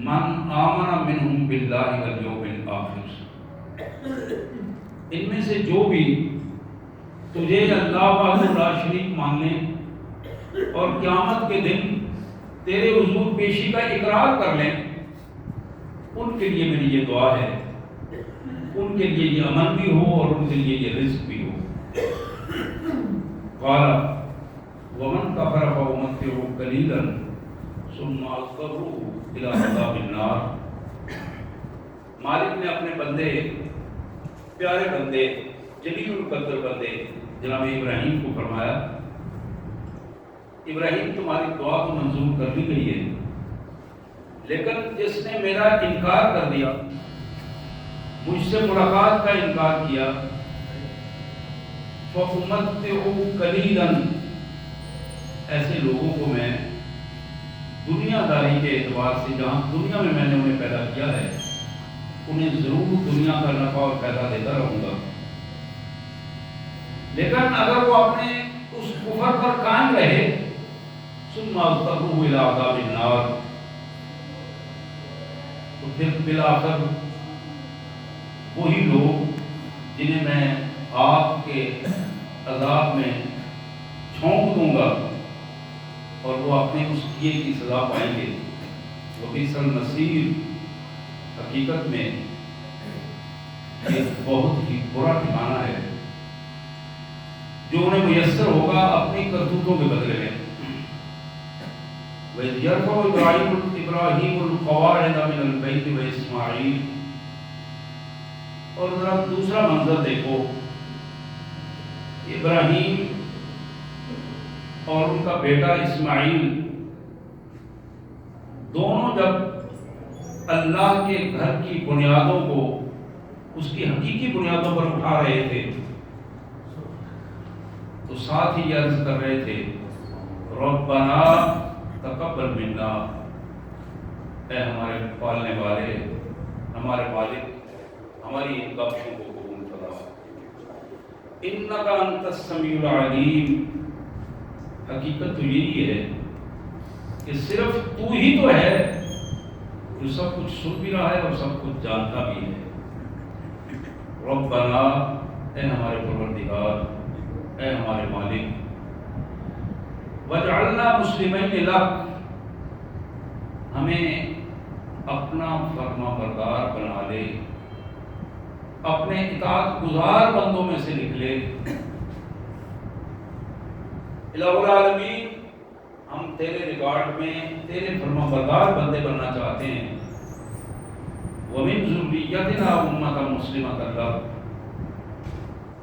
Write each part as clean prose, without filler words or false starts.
من آمن منہم باللہ والیوم الآخر، ان میں سے جو بھی تجھے اللہ وحدہ لا شریک مان لیں اور قیامت کے دن تیرے حضور پیشی کا اقرار کر لیں، ان کے لیے میری یہ دعا ہے، ان کے لیے یہ امن بھی ہو اور ان کے لیے یہ رزق بھی ہو۔ قال ومن کفر فأمتعه قلیلا ثم اضطره الى عذاب النار۔ مالک نے اپنے بندے، پیارے بندے، جلیل القدر بندے جناب ابراہیم کو فرمایا، ابراہیم تمہاری دعا تو منظور کر لی گئی ہے، لیکن جس نے میرا انکار کر دیا، مجھ سے ملاقات کا انکار کیا، فَأُمَتِّعُهُ قَلِيلًا، ایسے لوگوں کو میں دنیا داری کے اعتبار سے جہاں دنیا میں نے انہیں پیدا کیا ہے، انہیں ضرور دنیا کا نفع اور فائدہ دیتا رہوں گا، لیکن اگر وہ اپنے اس کفر پر قائم رہے، ثم اضطروا الى عذاب النار، تو پھر بالآخر وہی لوگ جنہیں میں آگ کے عذاب میں چھونک دوں گا اور وہ اپنے اس کیے کی سزا پائیں گے۔ وبئس المصیر، حقیقت میں یہ بہت ہی برا ٹھکانہ ہے جو انہیں میسر ہوگا اپنی کرتوتوں کے بدلے میں۔ وَإِذْ يَرْفَعُ إِبْرَاهِيمُ الْقَوَاعِدَ مِنَ الْبَيْتِ وَإِسْمَاعِيلُ، اور ذرا دوسرا منظر دیکھو، ابراہیم اور ان کا بیٹا اسماعیل دونوں جب اللہ کے گھر کی بنیادوں کو اس کی حقیقی بنیادوں پر اٹھا رہے تھے تو ساتھ ہی یہ عرض کر رہے تھے، ربنا تقبل منا، اے ہمارے پالنے والے، ہمارے مالک، ہماری ان بخشوں کو قبول فرما، انک انت السمیع العلیم، حقیقت تو یہی ہے کہ صرف تو ہی تو ہے جو سب کچھ سن بھی رہا ہے اور سب کچھ جانتا بھی ہے۔ ربنا، اے ہمارے پروردگار، اے ہمارے مالک، وجعلنا مسلمین لک، ہمیں اپنا فرما بردار بنا لے، اپنے اطاعت گزار بندوں میں سے نکلے۔ الہ العالمین، ہم تیرے ریکارڈ میں تیرے فرما بردار بندے بننا چاہتے ہیں۔ وَمِن ذُرِّيَّتِنَا أُمَّةً مُسْلِمَةً لَكَ،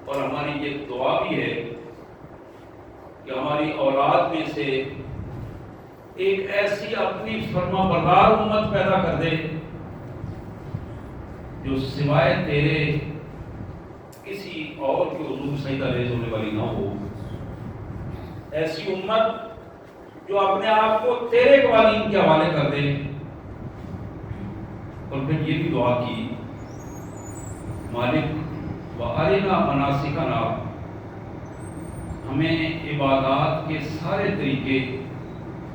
اور ہماری یہ دعا بھی ہے کہ ہماری اولاد میں سے ایک ایسی اپنی فرما بردار امت پیدا کر دے جو سوائے تیرے کسی اور کے حضور سجدہ ریز ہونے والی نہ ہو، ایسی امت جو اپنے آپ کو تیرے قوانین کے حوالے کر دے۔ اور پھر یہ بھی دعا کی، مالک وَأَرِنَا مَنَاسِكَنَا، ہمیں عبادات کے سارے طریقے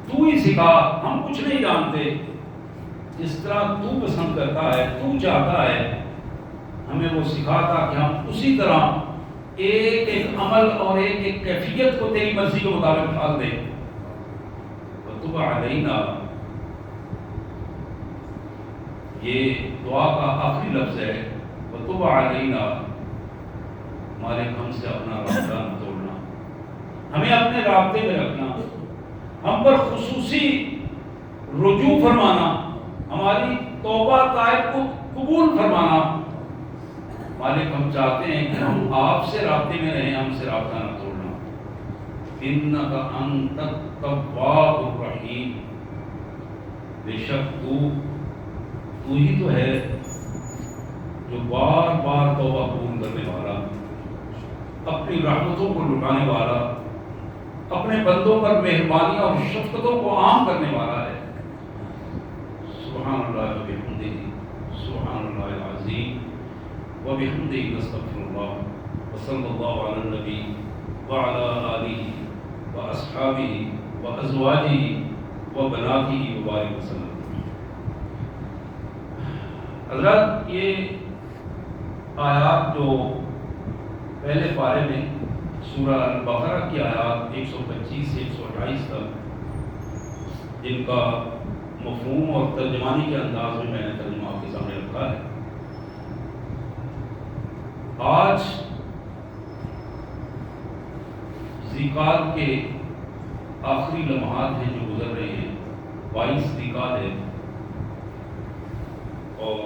تو ہی سکھا، ہم کچھ نہیں جانتے، جس طرح تو پسند کرتا ہے، تو چاہتا ہے، ہمیں وہ سکھا تھا کہ ہم اسی طرح ایک ایک عمل اور ایک ایک کیفیت کو تیری مرضی کے مطابق ڈھال دیں۔ وَتُبْ عَلَيْنَا، یہ دعا کا آخری لفظ ہے، وَتُبْ عَلَيْنَا، مالک ہم سے اپنا رابطہ نہ توڑنا، ہمیں اپنے رابطے میں رکھنا، ہم پر خصوصی رجوع فرمانا، ہماری توبہ طائب کو قبول فرمانا۔ مالک ہم چاہتے ہیں کہ ہم آپ سے رابطے میں رہیں، ہم سے رابطہ نہ توڑنا۔ انک انت التواب الرحیم، بے شک تو ہی تو ہے جو بار بار توبہ قبول کرنے والا، اپنی رحمتوں کو لٹانے والا، اپنے بندوں پر مہربانی اور شفقتوں کو عام کرنے والا ہے۔ سبحان اللہ وبحمدہ، سبحان اللہ العظیم وبحمدہ، نستغفر اللہ، وصلی اللہ علی النبی وعلی آلہ واصحابہ وازواجہ وبناتہ وبارک وسلم۔ حضرت یہ آیات جو پہلے پارے میں سورہ البقرہ کی آیات 125 سے 128 تک، جن کا مفہوم اور ترجمانی کے انداز میں نے ترجمہ آپ کے سامنے رکھا ہے، آج ذیقعد کے آخری لمحات ہیں جو گزر رہے ہیں، 22 ذیقعد ہے، اور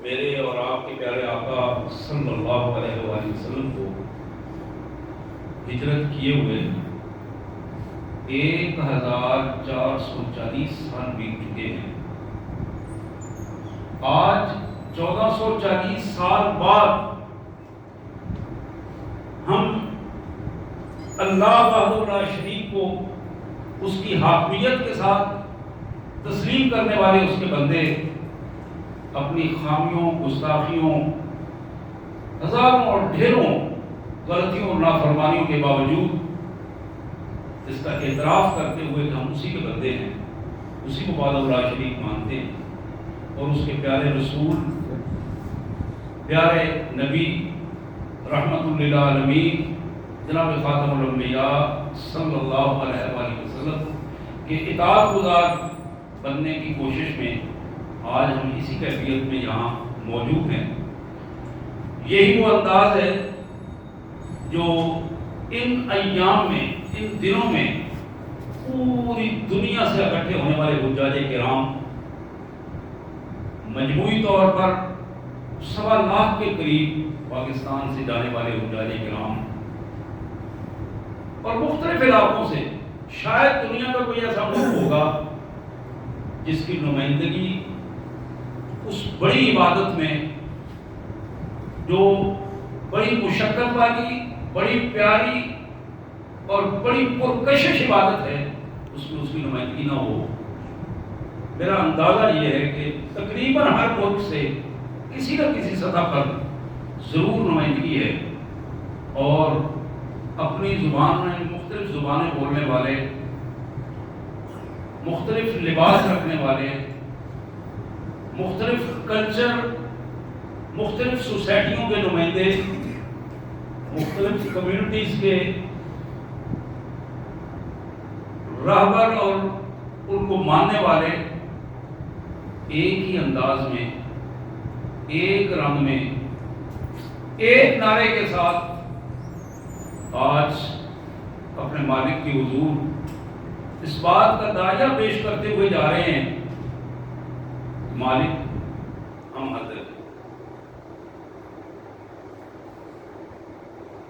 میرے اور آپ کے پیارے آقا صلی اللہ علیہ وآلہ وسلم کو ہجرت کیے ہوئے 1440 سال بیت چکے ہیں۔ آج 1440 سال بعد ہم اللہ وحدہ لا شریک کو اس کی حاکمیت کے ساتھ تسلیم کرنے والے اس کے بندے اپنی خامیوں، گستاخیوں، ہزاروں اور ڈھیروں غلطیوں اور نافرمانیوں کے باوجود اس کا اعتراف کرتے ہوئے کہ ہم اسی کے بندے ہیں، اسی کو وحدہ لا شریک مانتے ہیں، اور اس کے پیارے رسول، پیارے نبی رحمت للعالمین جناب خاتم الانبیاء صلی اللہ علیہ وآلہ وسلم کے اطاعت گزار بننے کی کوشش میں آج ہم اسی کیفیت میں یہاں موجود ہیں۔ یہی وہ انداز ہے جو ان ایام میں، ان دنوں میں پوری دنیا سے اکٹھے ہونے والے حجاج کرام، مجموعی طور پر 1.25 لاکھ کے قریب پاکستان سے جانے والے حجاج کرام اور مختلف علاقوں سے، شاید دنیا کا کوئی ایسا ملک ہوگا جس کی نمائندگی اس بڑی عبادت میں، جو بڑی مشقت والی، بڑی پیاری اور بڑی پرکشش عبادت ہے، اس میں اس کی نمائندگی نہ ہو۔ میرا اندازہ یہ ہے کہ تقریباً ہر ملک سے کسی نہ کسی سطح پر ضرور نمائندگی ہے، اور اپنی زبان میں مختلف زبانیں بولنے والے، مختلف لباس رکھنے والے، مختلف کلچر، مختلف سوسائٹیوں کے نمائندے، مختلف کمیونٹیز کے رہبر اور ان کو ماننے والے ایک ہی انداز میں، ایک رنگ میں، ایک نعرے کے ساتھ آج اپنے مالک کی حضور اس بات کا داعیہ پیش کرتے ہوئے جا رہے ہیں، مالک ہم حاضر ہیں۔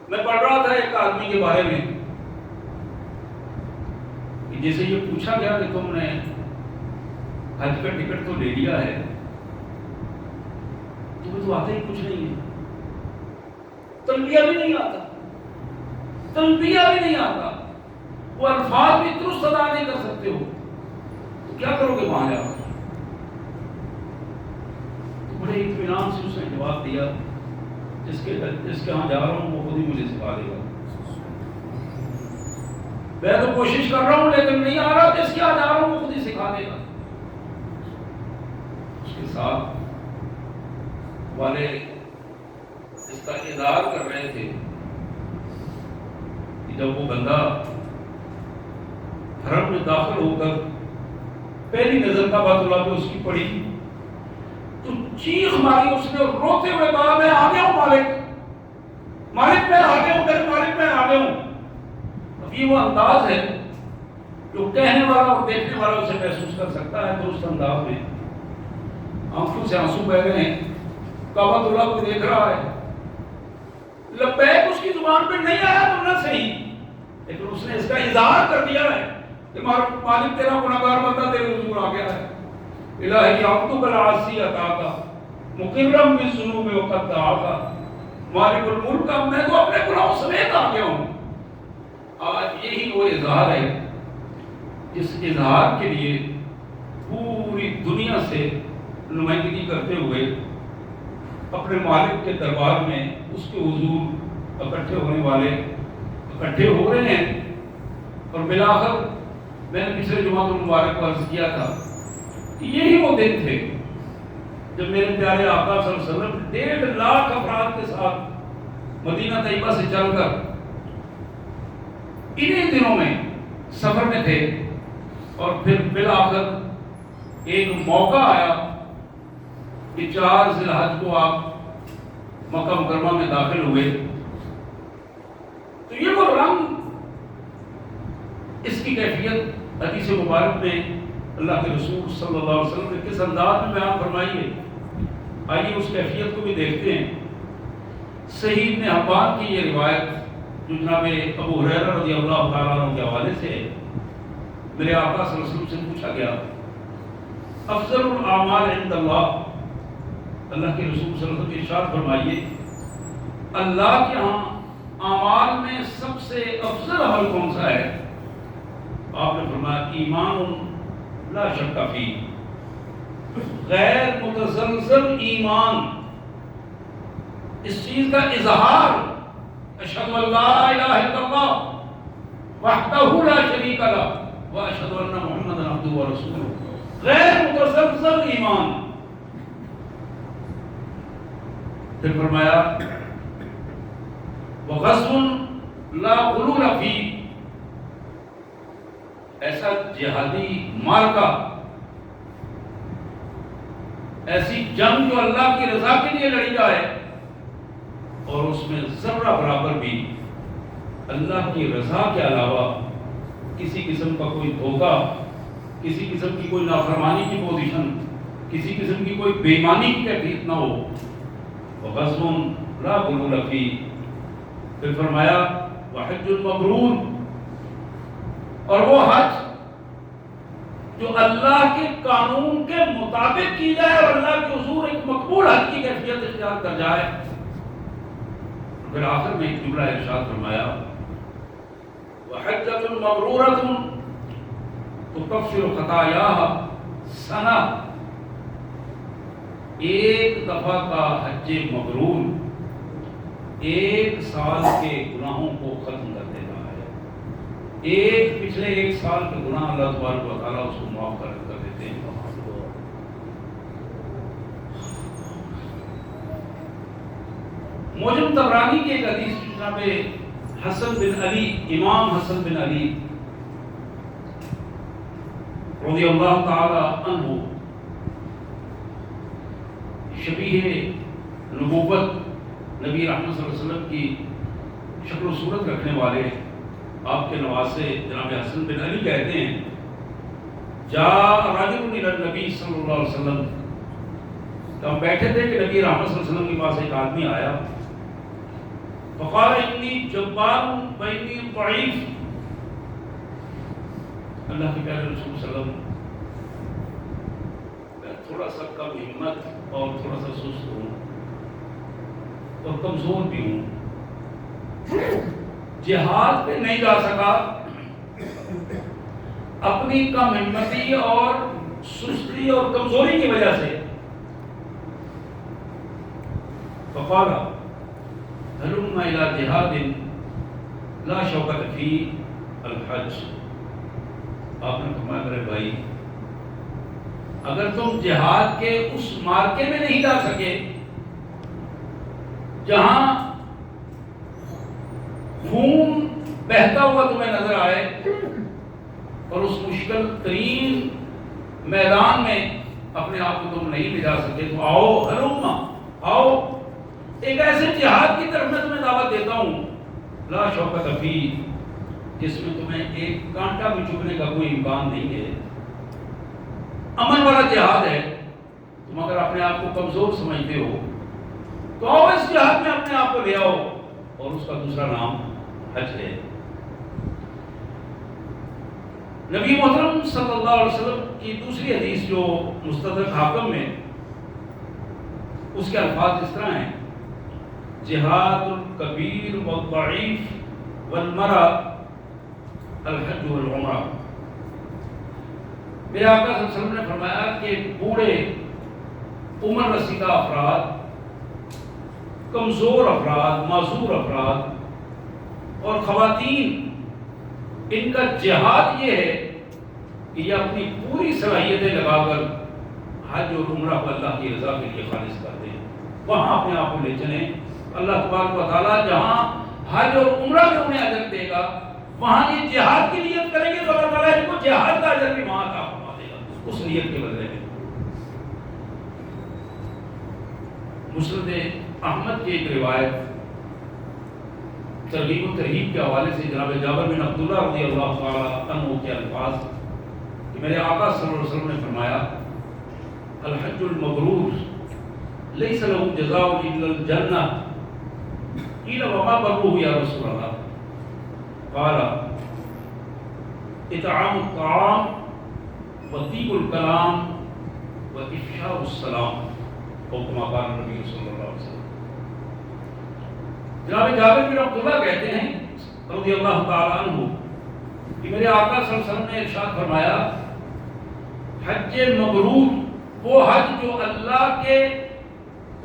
میں پڑھ رہا تھا ایک آدمی کے بارے میں کہ جیسے یہ پوچھا گیا کہ تم نے حج کا ٹکٹ تو لے لیا ہے، تمہیں تو آتا ہی کچھ نہیں ہے، تلبیہ بھی نہیں آتا، تلبیہ بھی نہیں آتا، وہ الفاظ بھی درست ادا نہیں کر سکتے ہو، تو کیا کرو گے وہاں جا کر؟ تو بڑے اطمینان سے اس نے جواب دیا، جس کے ہاں جا رہا ہوں وہ خود ہی مجھے سکھا دے گا۔ میں تو کوشش کر رہا ہوں لیکن نہیں آ رہا، جس کے ہاں جا رہا ہوں وہ خود ہی سکھا دے گا۔ اس کے ساتھ والے اس کا اظہار کر رہے تھے کہ جب وہ بندہ حرم میں داخل ہو کر پہلی نظر کعبۃ اللہ پہ اس کی پڑی تو چیخ ماری اس نے، اور روتے ہوئے کہا میں آ گیا ہوں مالک، مالک میں آ گیا ہوں، میرے مالک میں آ گیا ہوں۔ اب یہ وہ انداز ہے جو کہنے والا اور دیکھنے والا اسے محسوس کر سکتا ہے درست انداز میں۔ آنکھوں سے آنسو بہ گئے ہیں، کعبۃ اللہ کو دیکھ رہا ہے، لبیک اس کی زبان پہ نہیں آیا بولنا صحیح، لیکن اس نے اس کا اظہار کر دیا ہے کہ مالک تیرا گناہگار بندہ تیرے حضور آ گیا ہے، الہی عبدک العاصی اتاکا مقرم بالذنوب وقد دعاکا، مالک الملک اب میں تو اپنے گناہوں سمیت آ گیا ہوں۔ آج یہی وہ اظہار ہے جس اظہار کے لیے پوری دنیا سے نمائندگی کرتے ہوئے اپنے مالک کے دربار میں اس کے حضور اکٹھے ہونے والے اکٹھے ہو رہے ہیں۔ اور بالآخر میں نے پچھلے جمعہ کو مبارک عرض کیا تھا کہ یہی وہ دن تھے جب میرے پیارے آقا صلی اللہ علیہ وسلم 1.5 لاکھ افراد کے ساتھ مدینہ طیبہ سے چل کر انہیں دنوں میں سفر میں تھے، اور پھر بالآخر ایک موقع آیا کہ 4 ذی الحج کو آپ مکہ مکرمہ میں داخل ہوئے، تو یہ وہ رنگ، اس کی کیفیت حدیث مبارک میں اللہ کے رسول صلی اللہ علیہ وسلم نے کس انداز میں بیان فرمائی ہے، آئیے اس کیفیت کو بھی دیکھتے ہیں۔ صحیح ابن حبان کی یہ روایت جو جناب ابو ہریرہ رضی اللہ تعالیٰ عنہ کے حوالے سے ہے، میرے آقا صلی اللہ علیہ وسلم سے پوچھا گیا افضل الاعمال عند اللہ، اللہ کے رسول صلی اللہ علیہ وسلم ارشاد فرمائیے اللہ کے ہاں اعمال میں سب سے افضل عمل کون سا ہے؟ آپ نے فرمایا ایمان لا شک فی، غیر متزلزل ایمان، اس چیز کا اظہار، اشہد ان لا الہ الا اللہ وحدہ لا شریک لہ واشہد ان محمدا عبدہ ورسولہ، غیر متزلزل ایمان۔ پھر فرمایا وغزو لا غلول فی، ایسا جہادی مارکا، ایسی جنگ جو اللہ کی رضا کے لیے لڑی جائے اور اس میں ذرہ برابر بھی اللہ کی رضا کے علاوہ کسی قسم کا کوئی دھوکہ، کسی قسم کی کوئی نافرمانی کی پوزیشن، کسی قسم کی کوئی بے ایمانی کی کیفیت نہ ہو، وغزو لا غلول فی۔ پھر فرمایا وحج المبرور، اور وہ حج جو اللہ کے قانون کے مطابق کی جائے اور اللہ کے حضور ایک مقبول حج کی کیفیت اختیار کر جائے۔ پھر آخر میں ایک جملہ ارشاد فرمایا وحجۃ مبرورۃ تکفر خطایاها سنہ، ایک دفعہ کا حج مبرور 1 سال کے گناہوں کو ختم کر دیتا ہے، پچھلے 1 سال کے گناہ اللہ تبارک و تعالیٰ اس کو معاف کر دیتے ہیں۔ موجم طبرانی کی ایک حدیث جناب حسن بن علی، امام حسن بن علی رضی اللہ تعالی عنہ، شبیہ نبوت نبی رحمت صلی اللہ علیہ وسلم کی شکل و صورت رکھنے والے آپ کے نواسے جناب حسن بن علی کہتے ہیں جاء رجل الی النبی صلی اللہ علیہ وسلم، تو ہم بیٹھے تھے کہ نبی رحمت صلی اللہ علیہ وسلم کے پاس ایک آدمی آیا، فقال انی جبار و انی ضعیف، اللہ کے پیارے رسول صلی اللہ علیہ وسلم تھوڑا سا کم ہمت اور تھوڑا سا سست ہوں اور کمزور بھی ہوں، جہاد پہ نہیں جا سکا اپنی کم ہمتی اور سستی اور کمزوری کی وجہ سے۔ فقال هلم الى جہاد لا شوکت فی الحج، آپ نے فرمایا میرے بھائی اگر تم جہاد کے اس مارکے میں نہیں جا سکے جہاں خون بہتا ہوا تمہیں نظر آئے اور اس مشکل ترین میدان میں اپنے آپ کو تم نہیں لے جا سکے، تو آؤ ہلوما، آؤ ایک ایسے جہاد کی طرف میں تمہیں دعوت دیتا ہوں لا شوکت فی، جس میں تمہیں ایک کانٹا بھی چبھنے کا کوئی امکان نہیں ہے، امن والا جہاد ہے۔ تم اگر اپنے آپ کو کمزور سمجھتے ہو تو آؤ اس جہاد میں اپنے آپ کو لے آؤ، اور اس کا دوسرا نام حج ہے۔ نبی محترم صلی اللہ علیہ وسلم کی دوسری حدیث جو مستدرک حاکم میں، اس کے الفاظ اس طرح ہیں جہاد الکبیر والضعیف والمرأ الحج والعمرہ۔ میرے آقا صلی اللہ علیہ وسلم نے فرمایا کہ بوڑھے عمر رسیدہ افراد، کمزور افراد، معذور افراد اور خواتین، ان کا جہاد یہ ہے کہ یہ اپنی پوری صلاحیتیں لگا کر حج اور عمرہ کو اللہ کی رضا کے لیے خالص کر دیں، وہاں اپنے آپ کو لے چلیں۔ اللہ تبارک و تعالیٰ جہاں حج اور عمرہ میں انہیں اجر دے گا، وہاں یہ جہاد کی نیت کریں گے تو اللہ تعالیٰ ان کو جہاد کا اجر بھی وہاں عطا فرما دے گا اس نیت کے بدلے میں۔ مسند احمد کی ایک روایت ترغیب و ترہیب کے حوالے سے جناب جابر بن عبداللہ رضی اللہ تعالیٰ عنہ کے الفاظ کہ میرے آقا صلی اللہ علیہ وسلم نے فرمایا الحج المبرور لیس له جزاء الا الجنہ قیل وما بره یا رسول اللہ قال اطعام الطعام وطیب الکلام وافشاء السلام او کما قال نبی صلی اللہ علیہ وسلم۔ جناب جابر بن عبداللہ کہتے ہیں رضی اللہ تعالیٰ عنہ کہ میرے آقا صلی اللہ علیہ وسلم نے ارشاد فرمایا حج مبرور وہ حج جو اللہ کے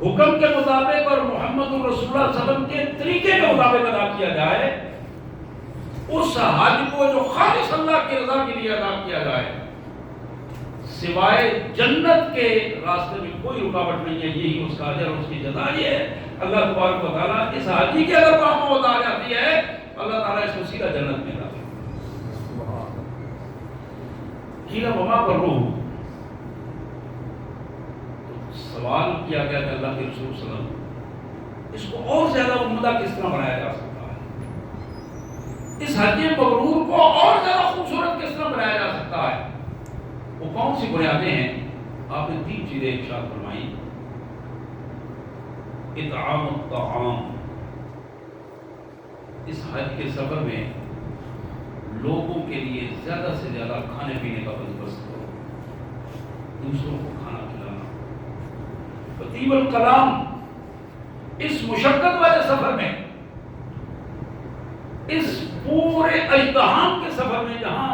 حکم کے مطابق اور محمد الرسول اللہ صلی اللہ علیہ وسلم کے طریقے کے مطابق ادا کیا جائے، اس حج کو جو خالص اللہ کی رضا کے لیے ادا کیا جائے، سوائے جنت کے راستے میں کوئی رکاوٹ نہیں ہے، یہی اس کا اجر اور اس کی جزا یہ ہے۔ اللہ تبارک و تعالیٰ اس حاجی کی اگر کوئی موت آ جاتی ہے اللہ تعالیٰ اس کو سیدھا جنت میں ڈالے۔ قیل وما بره، سوال کیا گیا کہ اللہ کے رسول صلی اللہ علیہ وسلم اس کو اور زیادہ عمدہ کس طرح بنایا جا سکتا ہے، اس حج مبرور کو اور زیادہ خوبصورت کس طرح بنایا جا سکتا ہے؟ وہ کون سی بنیادیں ہیں؟ آپ نے 3 چیزیں ارشاد فرمائی۔ اطعام الطعام، اس حج کے سفر میں لوگوں کے لیے زیادہ سے زیادہ کھانے پینے کا بندوبست کرو، دوسروں کو کھانا کھلانا۔ وطیب الکلام، اس مشقت والے سفر میں، اس پورے اجتحام کے سفر میں جہاں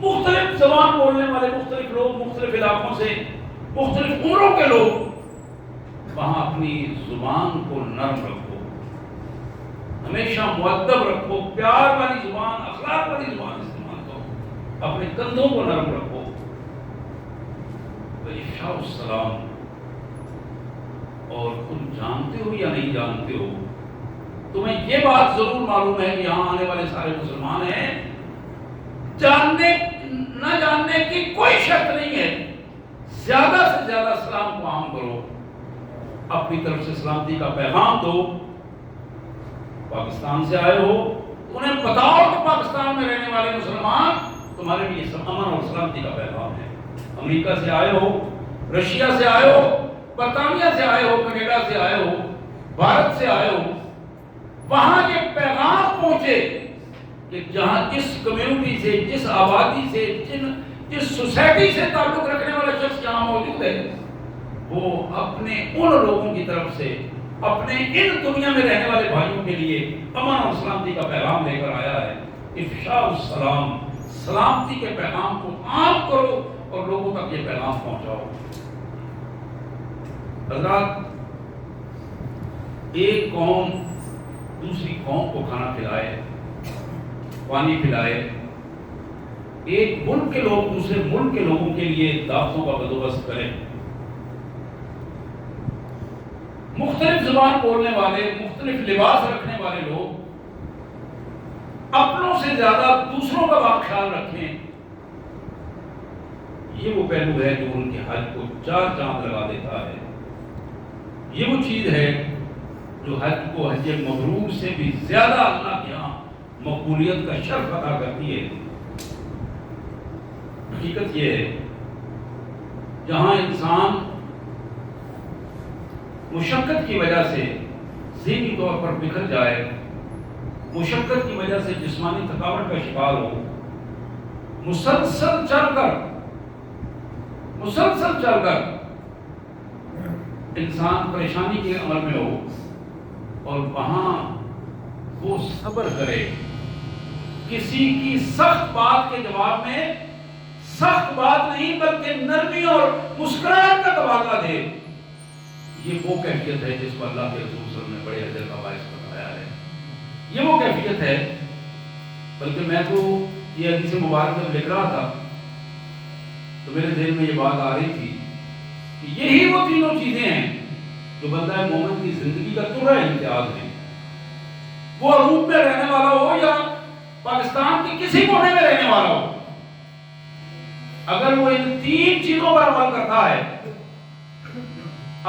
مختلف زبان بولنے والے مختلف لوگ مختلف علاقوں سے مختلف عمروں کے لوگ، وہاں اپنی زبان کو نرم رکھو، ہمیشہ مؤدب رکھو، پیار والی زبان، اخلاق والی زبان استعمال کرو، اپنے کندھوں کو نرم رکھو۔ وافشاء السلام، اور تم جانتے ہو یا نہیں جانتے ہو، تمہیں یہ بات ضرور معلوم ہے کہ یہاں آنے والے سارے مسلمان ہیں، جاننے نہ جاننے کی کوئی شک نہیں ہے، زیادہ سے زیادہ سلام کو عام کرو، اپنی طرف سے سلامتی کا پیغام دو۔ پاکستان سے آئے ہو انہیں بتاؤ کہ پاکستان میں رہنے والے مسلمان تمہارے لیے امن اور سلامتی کا پیغام ہے۔ امریکہ سے آئے ہو، رشیا سے آئے ہو، برطانیہ سے آئے ہو، کینیڈا سے آئے ہو، بھارت سے آئے ہو، وہاں یہ پیغام پہنچے کہ جہاں جس کمیونٹی سے، جس آبادی سے، جس سوسائٹی سے تعلق رکھنے والا شخص یہاں موجود ہے، وہ اپنے ان لوگوں کی طرف سے اپنے ان دنیا میں رہنے والے بھائیوں کے لیے امن اور سلامتی کا پیغام لے کر آیا ہے۔ افشاء السلام، سلامتی کے پیغام کو عام کرو اور لوگوں تک یہ پیغام پہنچاؤ۔ حضرات، ایک قوم دوسری قوم کو کھانا کھلائے، پانی پلائے، ایک ملک کے لوگ دوسرے ملک کے لوگوں کے لیے دعوتوں کا بندوبست کریں، مختلف زبان بولنے والے، مختلف لباس رکھنے والے لوگ اپنوں سے زیادہ دوسروں کا خیال رکھیں، یہ وہ پہلو ہے جو ان کے حج کو 4 چاند لگا دیتا ہے۔ یہ وہ چیز ہے جو حج کو حج مبرور سے بھی زیادہ اللہ کے ہاں مقبولیت کا شرف عطا کرتی ہے۔ حقیقت یہ ہے جہاں انسان مشقت کی وجہ سے ذہنی طور پر بکھر جائے، مشقت کی وجہ سے جسمانی تھکاوٹ کا شکار ہو، مسلسل چل کر انسان پریشانی کے عمل میں ہو، اور وہاں وہ صبر کرے، کسی کی سخت بات کے جواب میں سخت بات نہیں بلکہ نرمی اور مسکراہٹ کا تبادلہ دے، یہ وہ کیفیت ہے جس کو اللہ کے رسول صلی اللہ علیہ وسلم نے بڑے اجر کا باعث بتایا ہے۔ یہ وہ کیفیت ہے، بلکہ میں تو یہ حدیث مبارک جب لکھ رہا تھا تو میرے ذہن میں یہ بات آ رہی تھی یہی وہ تینوں چیزیں ہیں جو بندہ مومن کی زندگی کا ترا امتیاز ہے. وہ روپ میں رہنے والا ہو یا پاکستان کی کسی کونے میں رہنے والا ہو، اگر وہ ان تین چیزوں پر عمل کرتا ہے،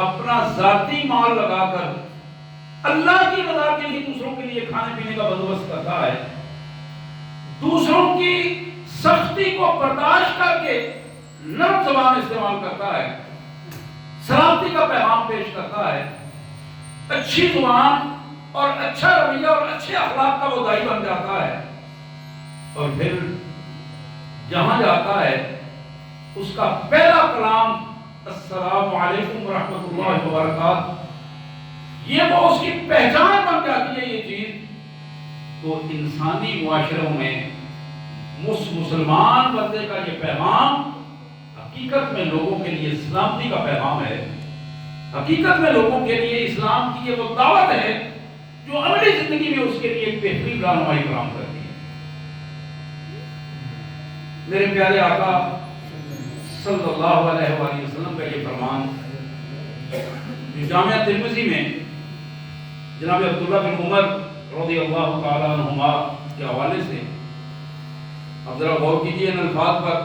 اپنا ذاتی مال لگا کر اللہ کی رضا کے لیے دوسروں کے لیے کھانے پینے کا بندوبست کرتا ہے، دوسروں کی سختی کو برداشت کر کے نرم زبان استعمال کرتا ہے، سلامتی کا پیغام پیش کرتا ہے، اچھی زبان اور اچھا رویہ اور اچھے اخلاق کا وہ داعی بن جاتا ہے، اور پھر جہاں جاتا ہے اس کا پہلا کلام السلام علیکم ورحمۃ اللہ وبرکاتہ، یہ وہ اس کی پہچان بن جاتی ہے. یہ چیز تو انسانی معاشروں میں مسلمان بندے کا یہ پیغام حقیقت میں لوگوں کے لیے سلامتی کا پیغام ہے، حقیقت میں لوگوں کے لیے اسلام کی یہ وہ دعوت ہے جو عملی زندگی میں اس کے لیے ایک بہترین رہنمائی فراہم کرتی ہے. میرے پیارے آقا صلی اللہ علیہ وآلہ وسلم کا یہ فرمان جو جامعہ ترمذی میں جناب عبداللہ بن عمر رضی اللہ تعالیٰ عنہما کے حوالے سے، اب ذرا غور کیجیے ان الفاظ پر.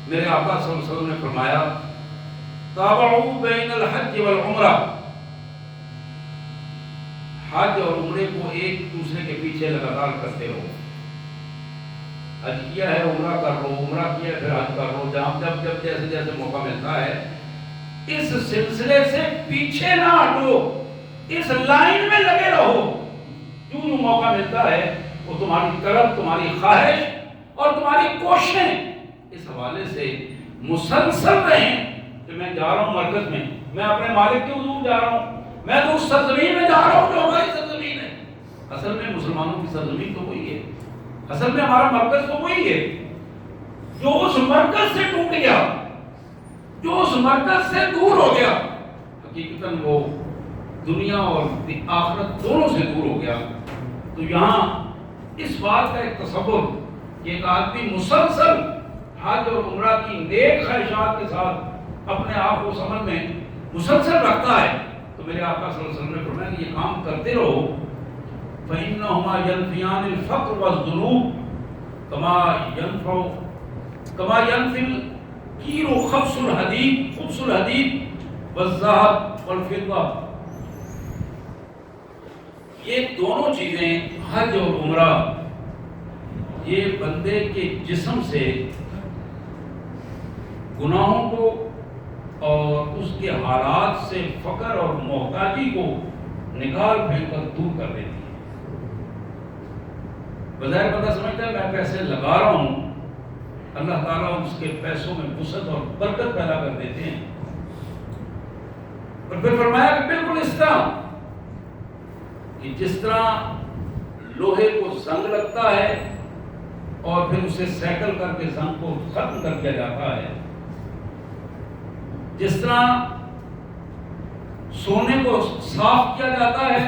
میرے آقا صلی اللہ علیہ وسلم نے فرمایا تابعوا بین الحج والعمرہ، حج اور عمرے کو ایک دوسرے کے پیچھے لگاتار کرتے رہو. حج کیا ہے عمرہ کر لو، عمرہ کیا ہے پھر حج کر لو، جب جیسے جیسے موقع ملتا ہے اس سلسلے سے پیچھے نہ ہٹو، اس لائن میں لگے رہو. جو موقع ملتا ہے وہ تمہاری طرف، تمہاری خواہش اور تمہاری کوششیں اس حوالے سے مسلسل رہیں کہ میں جا رہا ہوں مرکز میں، میں اپنے مالک کے حضور جا رہا ہوں، میں تو اس سرزمین میں جا رہا ہوں جو ہماری سرزمین ہے. اصل میں مسلمانوں کی سرزمین تو وہی ہے، اصل میں ہمارا مرکز تو وہی ہے. جو اس مرکز سے ٹوٹ گیا، جو اس مرکز سے دور ہو گیا، حقیقتاً وہ دنیا اور آخرت دونوں سے دور ہو گیا. تو یہاں اس بات کا ایک تصور کہ ایک آدمی مسلسل حج اور عمرہ کی نیک خواہشات کے ساتھ اپنے آپ کو اس عمل میں مسلسل رکھتا ہے، تو میرے آقا صلی اللہ علیہ وسلم نے فرمایا کہ یہ کام کرتے رہو. فَإِنَّهُمَا يَنْفِيَانِ الْفَقْرَ وَالذُّنُوبَ كَمَا يَنْفِي الْكِيرُ خَبْثُ الْحَدِيدِ وَالذَّهَبُ وَالْفِضَّةُ. یہ دونوں چیزیں حج اور عمرہ یہ بندے کے جسم سے گناہوں کو اور اس کے حالات سے فقر اور محتاجی کو نکال پھینک کر دور کر دیتی ہے. بظاہر بندہ سمجھتا ہے میں پیسے لگا رہا ہوں، اللہ تعالیٰ اس کے پیسوں میں وسعت اور برکت پیدا کر دیتے ہیں. اور پھر فرمایا کہ بالکل اس طرح کہ جس طرح لوہے کو زنگ لگتا ہے اور پھر اسے سیکل کر کے زنگ کو ختم کر دیا جاتا ہے، جس طرح سونے کو صاف کیا جاتا ہے،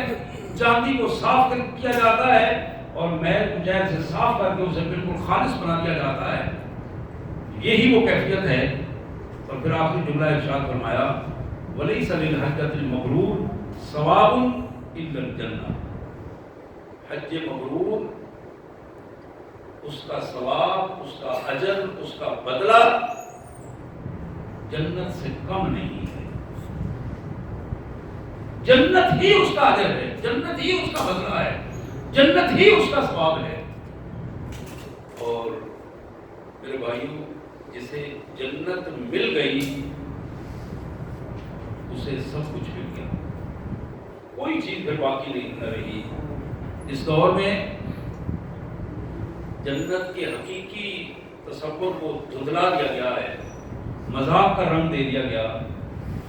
چاندی کو صاف کیا جاتا ہے اور میل کچیل سے صاف کر کے اسے بالکل خالص بنا دیا جاتا ہے، یہی وہ کیفیت ہے. اور پھر آخری جملہ ارشاد فرمایا وَلَيْسَ لِلْحَجَّةِ الْمَبْرُورِ ثَوَابٌ إِلَّا الْجَنَّةُ. حج مبرور اس کا ثواب، اس کا اجر، اس کا بدلہ جنت سے کم نہیں ہے. جنت ہی اس کا اجر ہے، جنت ہی اس کا بدلہ ہے، جنت ہی اس کا ثواب ہے. اور میرے بھائیوں، جسے جنت مل گئی اسے سب کچھ مل گیا، کوئی چیز پھر باقی نہیں رہی. اس دور میں جنت کے حقیقی تصور کو دھندلا دیا گیا ہے، مذاق کا رنگ دے دیا گیا.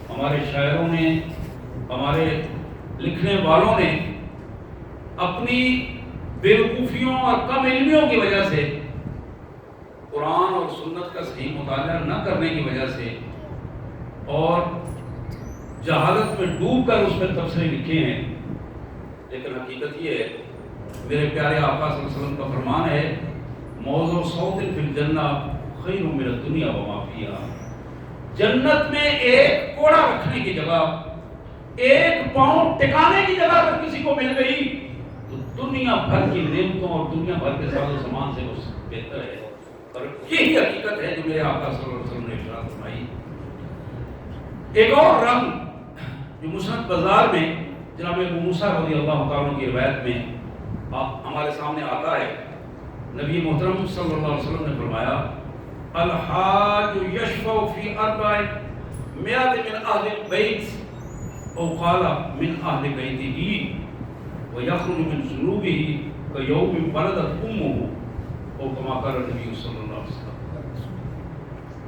ہمارے شاعروں نے، ہمارے لکھنے والوں نے اپنی بیوقوفیوں اور کم علمیوں کی وجہ سے، قرآن اور سنت کا صحیح مطالعہ نہ کرنے کی وجہ سے اور جہالت میں ڈوب کر اس میں تبصرے لکھے ہیں. لیکن حقیقت یہ ہے، میرے پیارے آقا صلی اللہ علیہ وسلم کا فرمان ہے موضوع صوت فی الجنہ خیر من الدنیا وما فیہا. جنت میں ایک کوڑا رکھنے کی جگہ، ایک پاؤں ٹکانے کی جگہ اگر کسی کو مل گئی تو دنیا بھر کی نعمتوں اور دنیا بھر کے ساز و سامان سے وہ بہتر ہے. اور یہی حقیقت ہے جو میرے آقا صلی اللہ علیہ وسلم نے ارشاد فرمائی. ایک اور رنگ جو مسند بازار میں جناب ابو موسیٰ رضی اللہ تعالیٰ کی روایت میں ہمارے سامنے آتا ہے، نبی محترم صلی اللہ علیہ وسلم نے فرمایا الحاج یشفع فی اربع مئات من اہل البیت او قال من اہل بیتہ ویخرج من ذنوبہ کیوم ولدت امہ او کما قال نبی صلی اللہ علیہ وسلم.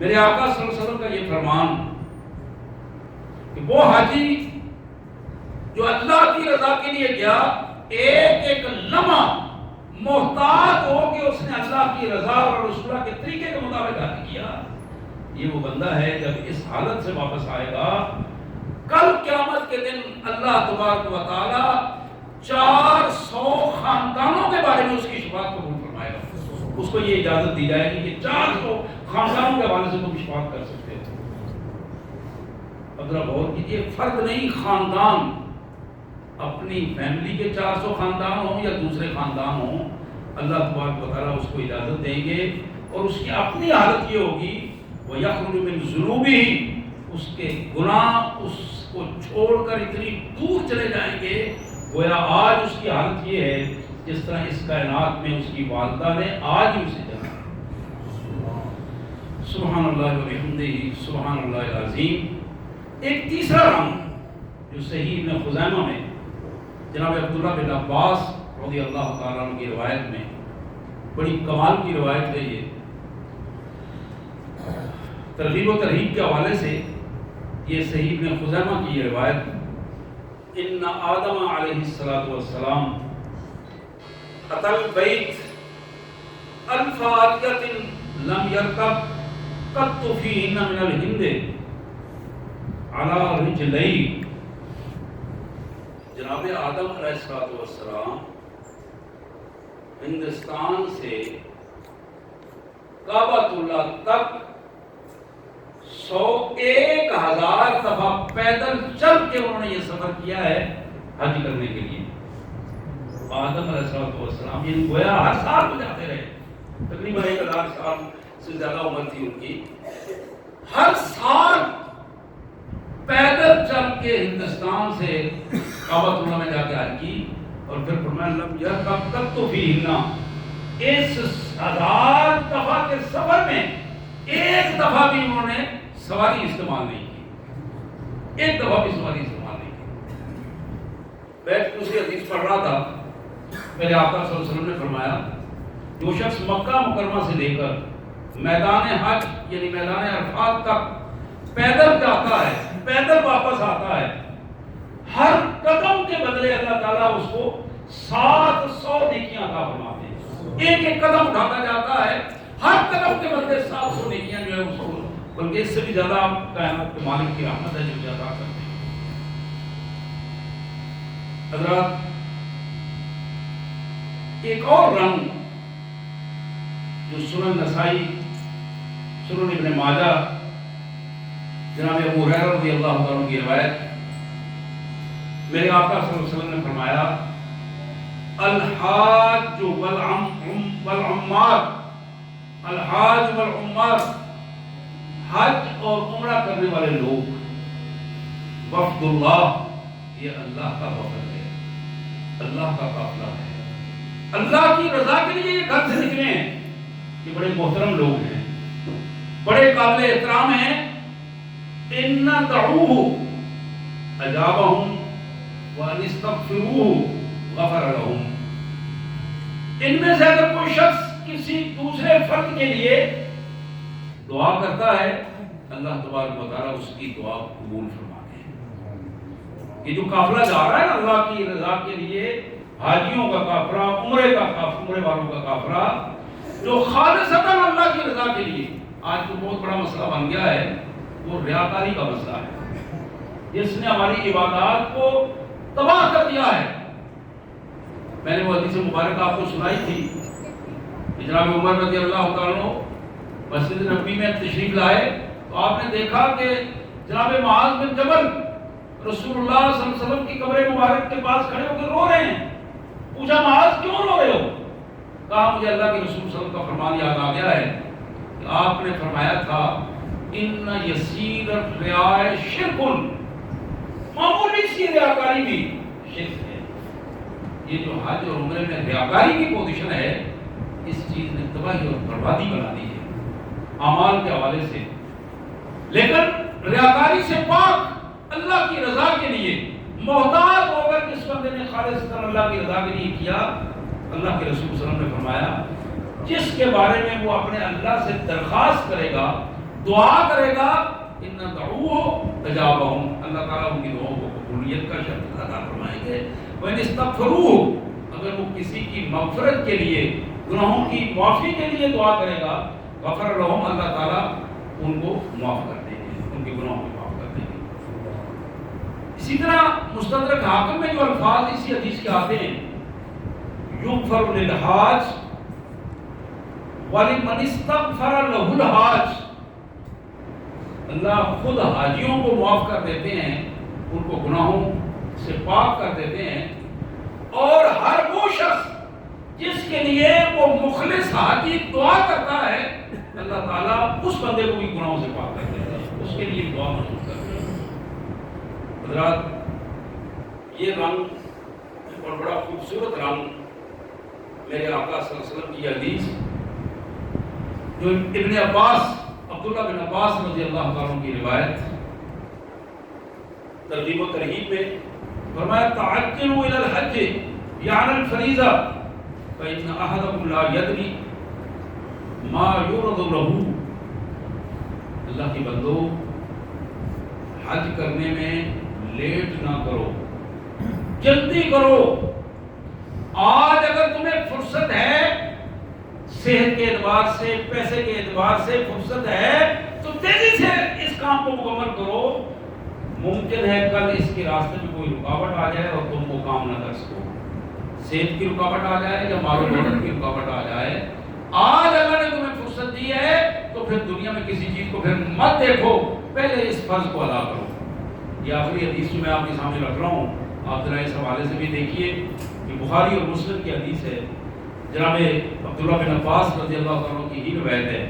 میرے آقا صلی اللہ علیہ وسلم کا یہ فرمان کہ وہ حاجی جو اللہ کی رضا کے لیے گیا، ایک ایک لمحہ محتاط ہو کہ اس نے اللہ کی رضا اور رسول کے طریقے کے مطابق حج کیا، یہ وہ بندہ ہے جب اس حالت سے واپس آئے گا کل قیامت کے دن اللہ تبارک و تعالی 400 خاندانوں کے بارے میں اس کی شفاعت قبول فرمائے گا. اس کو یہ اجازت دی جائے گی کہ 400 خاندانوں کے حوالے سے تم شفاعت کر سکتے ہو. اگر غور کیجیے، فرد نہیں، خاندان، اپنی فیملی کے 400 خاندان ہوں یا دوسرے خاندان ہوں، اللہ تبارک و تعالیٰ اس کو اجازت دیں گے اور اس کی اپنی حالت یہ ہوگی وَيَخْرُجُ مِنْ ذُنُوبِهِ، اس کے گناہ اس کو چھوڑ کر اتنی دور چلے جائیں گے گویا آج اس کی حالت یہ ہے جس طرح اس کائنات میں اس کی والدہ نے آج ہی اسے جانا. سبحان اللہ و بحمدہ سبحان اللہ العظیم. ایک تیسرا رنگ جو صحیح ابن خزیمہ میں جناب عبداللہ بن عباس رضی اللہ تعالیٰ عنہ کی روایت میں بڑی کمال کی روایت ہے، یہ ترغیب و ترہیب کے حوالے سے یہ صحیح ابن خزیمہ کی یہ روایت، ان آدم علیہ السلام اتى البیت الف آتیۃ لم یرکب قط فیہن من الہند علی رجلین. جناب آدم علیہ السلام ہندوستان سے کعبۃ اللہ تک 101,000 دفعہ پیدل چل کے انہوں نے یہ سفر کیا ہے حج کرنے کے لیے. آدم علیہ السلام یہ گویا ہر سال کو جاتے رہے، تقریباً 1000 سال سے زیادہ عمر تھی ان کی. ہر سال پیدل چل کے ہندوستان سے کعبۃ اللہ میں جا کے حج کی اور پھر فرمایا لم یرکب قط فیہن، اس 1000 دفعہ کے سفر میں ایک دفعہ بھی انہوں نے سواری استعمال نہیں کی، ایک دفعہ بھی سواری استعمال نہیں کی. بیٹھ دوسری حدیث پڑھ رہا تھا، میرے آقا صلی اللہ علیہ وسلم نے فرمایا جو شخص مکہ مکرمہ سے لے کر میدان حج یعنی میدان عرفات تک پیدل جاتا ہے، پیدل واپس آتا ہے، ہر قدم کے بدلے اللہ تعالیٰ اس کو 700 نیکیاں عطا فرماتے ہیں. ایک ایک قدم اٹھاتا جاتا ہے، ہر قدم کے بدلے 700 نیکیاں جو ہے اس کو، بلکہ اس سے بھی زیادہ کائنات کے مالک کی رحمت ہے جو عطا کرتے ہیں. حضرات ایک اور رنگ جو سنن نسائی، سنن ابن ماجہ، جناب ابو ہریرہ رضی اللہ عنہ کی روایت، میرے آقا صلی اللہ علیہ وسلم نے فرمایا الحاج والعمار، الحاج والعمار، حج اور عمرہ کرنے والے لوگ، وفد اللہ، یہ اللہ کا وفد ہے، اللہ کا قافلہ ہے، اللہ کی رضا کے لیے یہ گھر سے نکلے ہیں. یہ بڑے محترم لوگ ہیں، بڑے قابل احترام ہیں. ان دعوه اجابهم وان استغفروه غفر لهم. ان میں سے اگر کوئی شخص کسی دوسرے فرد کے لیے دعا کرتا ہے اللہ تبارک و تعالیٰ اس کی دعا قبول فرماتے ہیں. یہ جو قافلہ جا رہا ہے نا اللہ کی رضا کے لیے، حاجیوں کا قافلہ، عمرے کا قافلہ، عمرے والوں کا قافلہ جو خالصتاً اللہ کی رضا کے لیے، آج تو بہت بڑا مسئلہ بن گیا ہے وہ ریاکاری کا مسئلہ ہے جس نے ہماری عبادات کو تباہ کر دیا ہے. میں نے وہ حدیث مبارکہ آپ کو سنائی تھی کہ جناب عمر رضی اللہ تعالیٰ عنہ مسجد نبوی میں تشریف لائے تو آپ نے دیکھا کہ جناب معاذ بن جبل رسول اللہ صلی اللہ علیہ وسلم کی قبر مبارک کے پاس کھڑے ہو کر رو رہے ہیں. پوچھا معاذ کیوں رو رہے ہو؟ کہا مجھے اللہ کے رسول صلی اللہ علیہ وسلم کا فرمان یاد آ گیا ہے کہ آپ نے فرمایا تھا ان یسیر الریاء شرک، معمولی سی ریاکاری بھی شرک ہے. یہ جو حج اور عمرے میں ریاکاری کی پوزیشن ہے، اس چیز نے تباہی اور بربادی بنا دی ہے اعمال کے حوالے سے. لیکن ریاکاری سے پاک اللہ کی رضا کے لیے محتاط ہو کر جس بندے نے خالصتاً اللہ کی رضا کے لیے کیا، اللہ کے رسول صلی اللہ علیہ وسلم نے فرمایا جس کے بارے میں وہ اپنے اللہ سے درخواست کرے گا، دعا کرے گا، ان دعوه تجابہم، اللہ تعالیٰ ان کی دعاؤں کو قبولیت کا شرط ادا فرمائیں گے. وَإِنِ اسْتَغْفَرُوهُ، اگر وہ کسی کی مغفرت کے لیے، گناہوں کی معافی کے لیے دعا کرے گا، غفر لہم، اللہ تعالیٰ ان کو معاف کر دیں گے، ان کے گناہوں کو معاف کر دیں گے. اسی طرح مستدرک حاکم میں جو الفاظ اسی حدیث کے آتے ہیں، یغفر للحاج وَلِمَنِ اسْتَغْفَرَ لَهُ الْحَاجِ، اللہ خود حاجیوں کو معاف کر دیتے ہیں، ان کو گناہوں سے پاک کر دیتے ہیں. اور ہر وہ شخص جس کے لیے وہ مخلص حاجی دعا کرتا ہے، اللہ تعالیٰ اس بندے کو بھی گناہوں سے پاک کر دیتے ہیں، اس کے لیے دعا منظور کرتے ہیں. حضرات، یہ رنگ اور بڑا خوبصورت رنگ میرے آقا صلی اللہ علیہ وسلم کی حدیث جو ابن عباس، عبداللہ بن عباس رضی اللہ تعالیٰ کی روایت، ترغیب و ترہیب میں فرمایا تعجلوا الى الحج یعنی الفریضہ فإن أحدكم لا يدري ما يورد له. اللہ کی بندو، حج کرنے میں لیٹ نہ کرو، جلدی کرو. آج اگر تمہیں فرصت ہے، صحت کے اعتبار سے، پیسے کے اعتبار سے فرصت ہے، تو تیزی سے اس کام کو مکمل کرو. ممکن ہے کل اس کے راستے میں کوئی رکاوٹ آ جائے اور تم وہ کام نہ کر سکو. صحت کی رکاوٹ آ جائے یا مال و دولت کی رکاوٹ آ جائے. آج اللہ نے تمہیں فرصت دی ہے تو پھر دنیا میں کسی چیز کو پھر مت دیکھو، پہلے اس فرض کو ادا کرو. یہ آخری حدیث جو میں آپ کے سامنے رکھ رہا ہوں، آپ ذرا اس حوالے سے بھی دیکھیے کہ بخاری اور مسلم کی حدیث ہے. جناب عبداللہ بن عباس رضی اللہ عنہ کی ہی روایت ہے.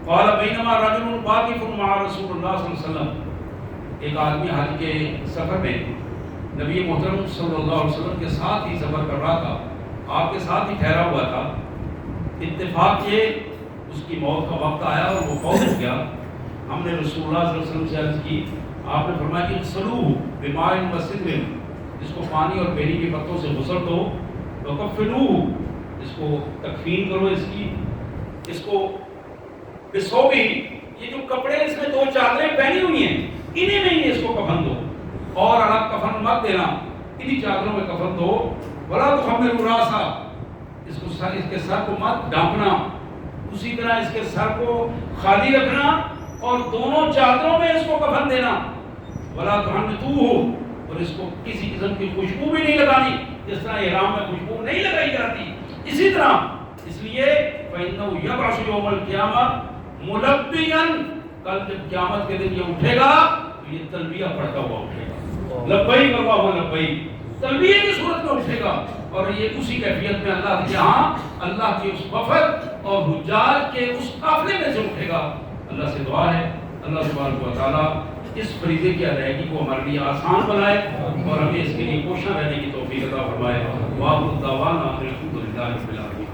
قال بینما رجل واقف مع رسول اللہ صلی اللہ علیہ وسلم، ایک آدمی حج کے سفر میں نبی محترم صلی اللہ علیہ وسلم کے ساتھ ہی سفر کر رہا تھا، آپ کے ساتھ ہی ٹھہرا ہوا تھا. اتفاق یہ اس کی موت کا وقت آیا اور وہ فوت ہو گیا. ہم نے رسول اللہ صلی اللہ علیہ وسلم سے عرض کی، آپ نے فرمایا کہ اغسلوہ بماء وسدر، جس کو پانی اور بیری کے پتوں سے غسل دو. وکفنوہ، اس کو تکفین کرو، اس کو بسو بھی، یہ جو کپڑے اس میں 2 چادریں پہنی ہوئی ہیں انہیں میں ہی اس کو کفن دو، اور الگ کفن مت دینا، انہی چادروں میں کفن دو. ولا تخمروا راسا، اس کے سر کو مت ڈانپنا، اسی طرح اس کے سر کو خالی رکھنا اور دونوں چادروں میں اس کو کفن دینا. ولا تحنطوہ، اور اس کو کسی قسم کی خوشبو بھی نہیں لگانی، جس طرح احرام میں خوشبو نہیں لگائی جاتی. اسی طرح اس لیے فإنه يبعث يوم القيامة ملبيا، کل جب قیامت کے دن یہ اٹھے گا تو یہ تلبیہ پڑھتا ہوا اٹھے گا، لبیک اللہم لبیک، تلبیہ کی صورت میں اٹھے گا. اور یہ اسی کیفیت میں اللہ کے یہاں اللہ کے اس وفد اور حجاج کے اس قافلے میں سے اٹھے گا. اللہ سے دعا ہے اللہ سبحانہ و تعالیٰ اس فریضے کی ادائیگی کو ہمارے لیے آسان بنائے اور ہمیں اس کے لیے کوشاں رہنے کی توفیق عطا فرمائے. وآخر دعوانا الحمدللہ رب العالمین.